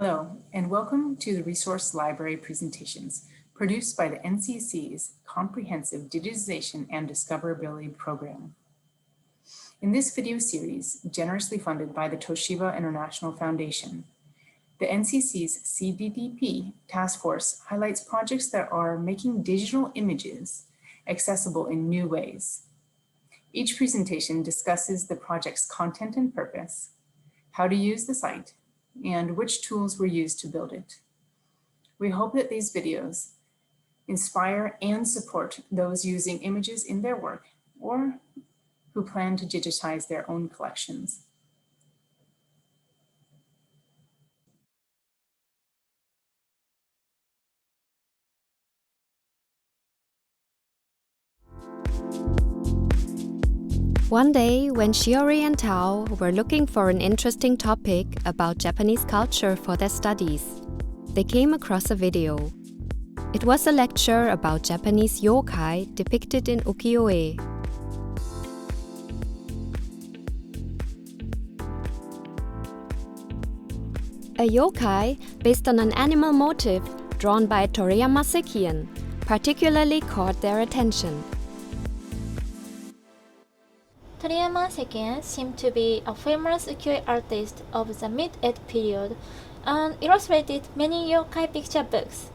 Hello, and welcome to the Resource Library presentations produced by the NCC's Comprehensive Digitization and Discoverability Program. In this video series, generously funded by the Toshiba International Foundation, the NCC's CDDP task force highlights projects that are making digital images accessible in new ways. Each presentation discusses the project's content and purpose, how to use the site, and which tools were used to build it. We hope that these videos inspire and support those using images in their work or who plan to digitize their own collections. One day, when Shiori and Tao were looking for an interesting topic about Japanese culture for their studies, they came across a video. It was a lecture about Japanese yokai depicted in ukiyo-e. A yokai based on an animal motif drawn by Toriyama Sekian particularly caught their attention. Toriyama Sekian seemed to be a famous ukiyo-e artist of the mid-Edo period and illustrated many yokai picture books.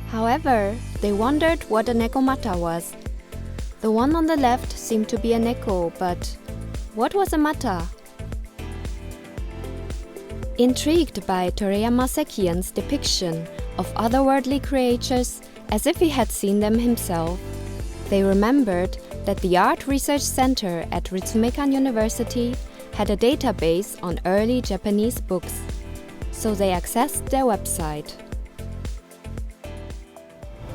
However, they wondered what a nekomata was. The one on the left seemed to be a neko, but what was a mata? Intrigued by Toriyama Sekian's depiction of otherworldly creatures as if he had seen them himself, they remembered that the Art Research Center at Ritsumeikan University had a database on early Japanese books, so they accessed their website.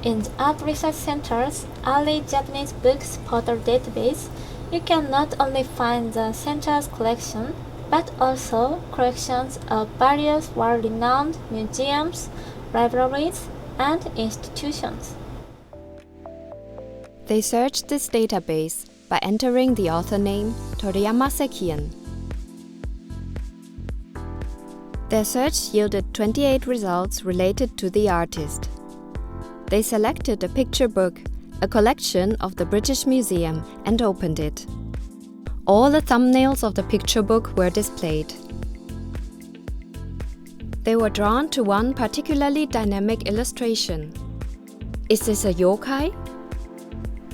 In the Art Research Center's early Japanese books portal database, you can not only find the center's collection, but also collections of various world-renowned museums, libraries, and institutions. They searched this database by entering the author name Toriyama Sekian. Their search yielded 28 results related to the artist. They selected a picture book, a collection of the British Museum, and opened it. All the thumbnails of the picture book were displayed. They were drawn to one particularly dynamic illustration. Is this a yokai?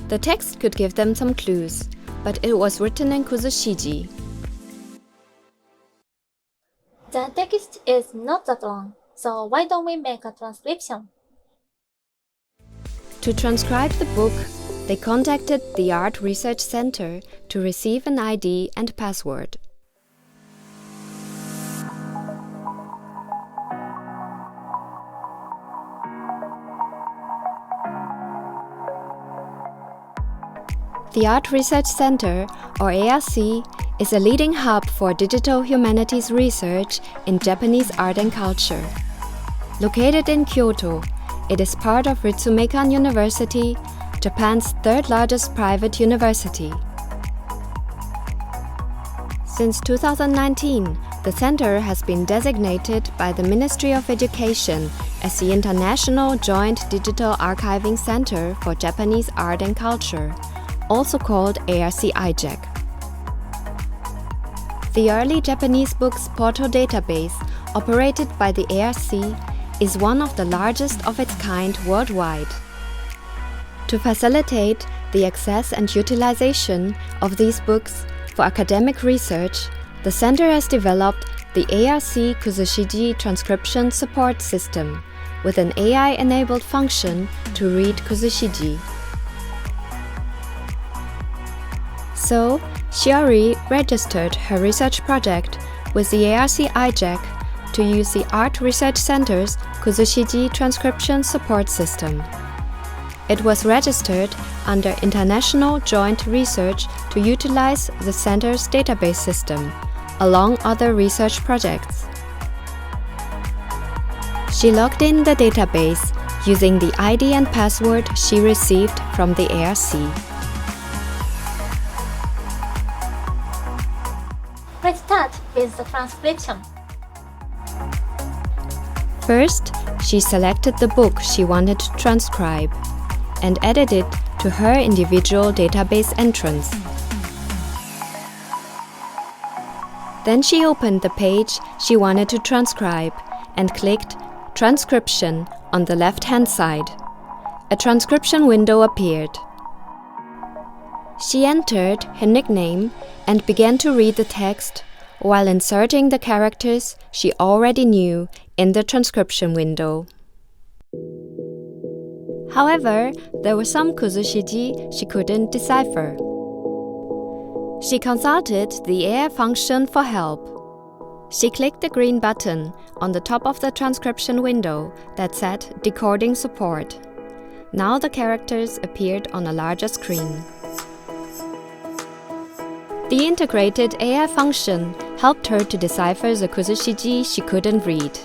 The text could give them some clues, but it was written in Kuzushiji. The text is not that long, so why don't we make a transcription? To transcribe the book, they contacted the Art Research Center to receive an ID and password. The Art Research Center, or ARC, is a leading hub for digital humanities research in Japanese art and culture. Located in Kyoto, it is part of Ritsumeikan University, Japan's third-largest private university. Since 2019, the center has been designated by the Ministry of Education as the International Joint Digital Archiving Center for Japanese Art and Culture, also called ARC-IJAC. The early Japanese books portal database, operated by the ARC, is one of the largest of its kind worldwide. To facilitate the access and utilization of these books for academic research, the center has developed the ARC Kuzushiji transcription support system with an AI-enabled function to read Kuzushiji. So, Shiori registered her research project with the ARC-IJAC to use the Art Research Center's Kuzushiji transcription support system. It was registered under International Joint Research to utilize the center's database system, along other research projects. She logged in the database using the ID and password she received from the ARC. Let's start with the transcription. First, she selected the book she wanted to transcribe and added it to her individual database entrance. Then she opened the page she wanted to transcribe and clicked Transcription on the left-hand side. A transcription window appeared. She entered her nickname and began to read the text while inserting the characters she already knew in the transcription window. However, there were some Kuzushiji she couldn't decipher. She consulted the AI function for help. She clicked the green button on the top of the transcription window that said Decoding Support. Now the characters appeared on a larger screen. The integrated AI function helped her to decipher the Kuzushiji she couldn't read.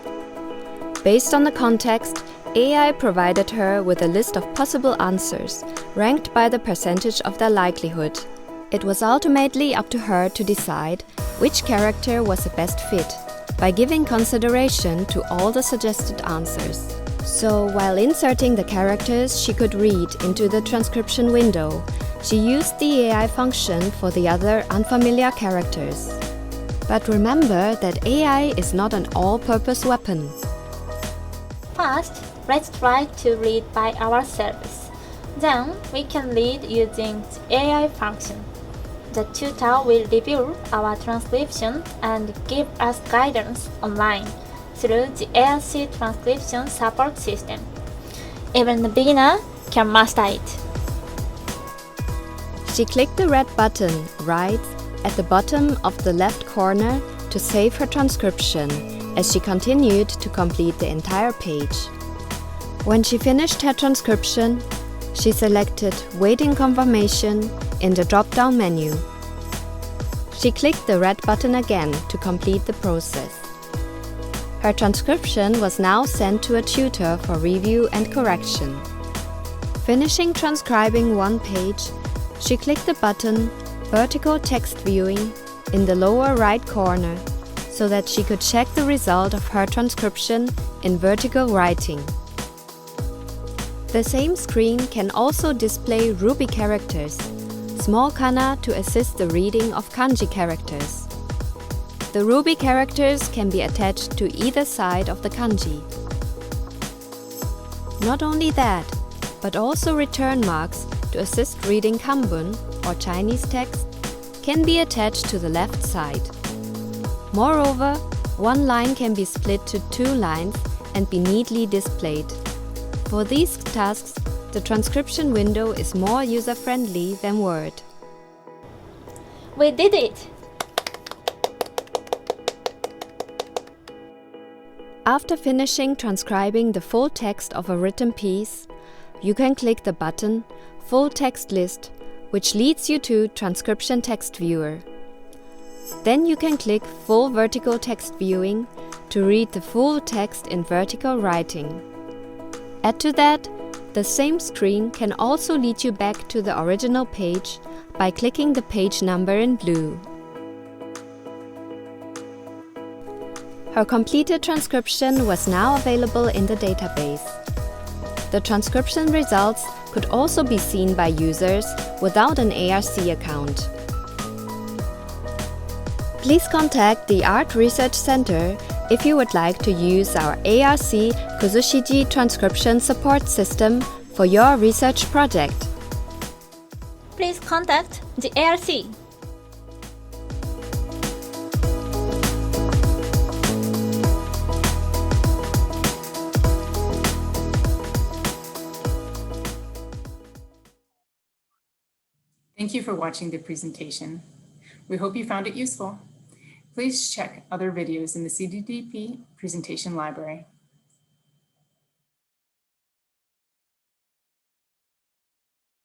Based on the context, AI provided her with a list of possible answers, ranked by the percentage of their likelihood. It was ultimately up to her to decide which character was the best fit, by giving consideration to all the suggested answers. So, while inserting the characters she could read into the transcription window, she used the AI function for the other unfamiliar characters. But remember that AI is not an all-purpose weapon. First, let's try to read by ourselves. Then, we can read using the AI function. The tutor will review our transcription and give us guidance online through the ARC transcription support system. Even the beginner can master it. She clicked the red button right at the bottom of the left corner to save her transcription as she continued to complete the entire page. When she finished her transcription, she selected Waiting Confirmation in the drop-down menu. She clicked the red button again to complete the process. Her transcription was now sent to a tutor for review and correction. Finishing transcribing one page, she clicked the button Vertical Text Viewing in the lower right corner so that she could check the result of her transcription in vertical writing. The same screen can also display Ruby characters, small kana to assist the reading of kanji characters. The Ruby characters can be attached to either side of the kanji. Not only that, but also return marks to assist reading Kanbun or Chinese text can be attached to the left side. Moreover, one line can be split to two lines and be neatly displayed. For these tasks, the transcription window is more user-friendly than Word. We did it! After finishing transcribing the full text of a written piece, you can click the button Full Text List, which leads you to Transcription Text Viewer. Then you can click Full Vertical Text Viewing to read the full text in vertical writing. Add to that, the same screen can also lead you back to the original page by clicking the page number in blue. Her completed transcription was now available in the database. The transcription results could also be seen by users without an ARC account. Please contact the Art Research Center if you would like to use our ARC Kuzushiji transcription support system for your research project. Please contact the ARC. Thank you for watching the presentation. We hope you found it useful. Please check other videos in the CDDP presentation library.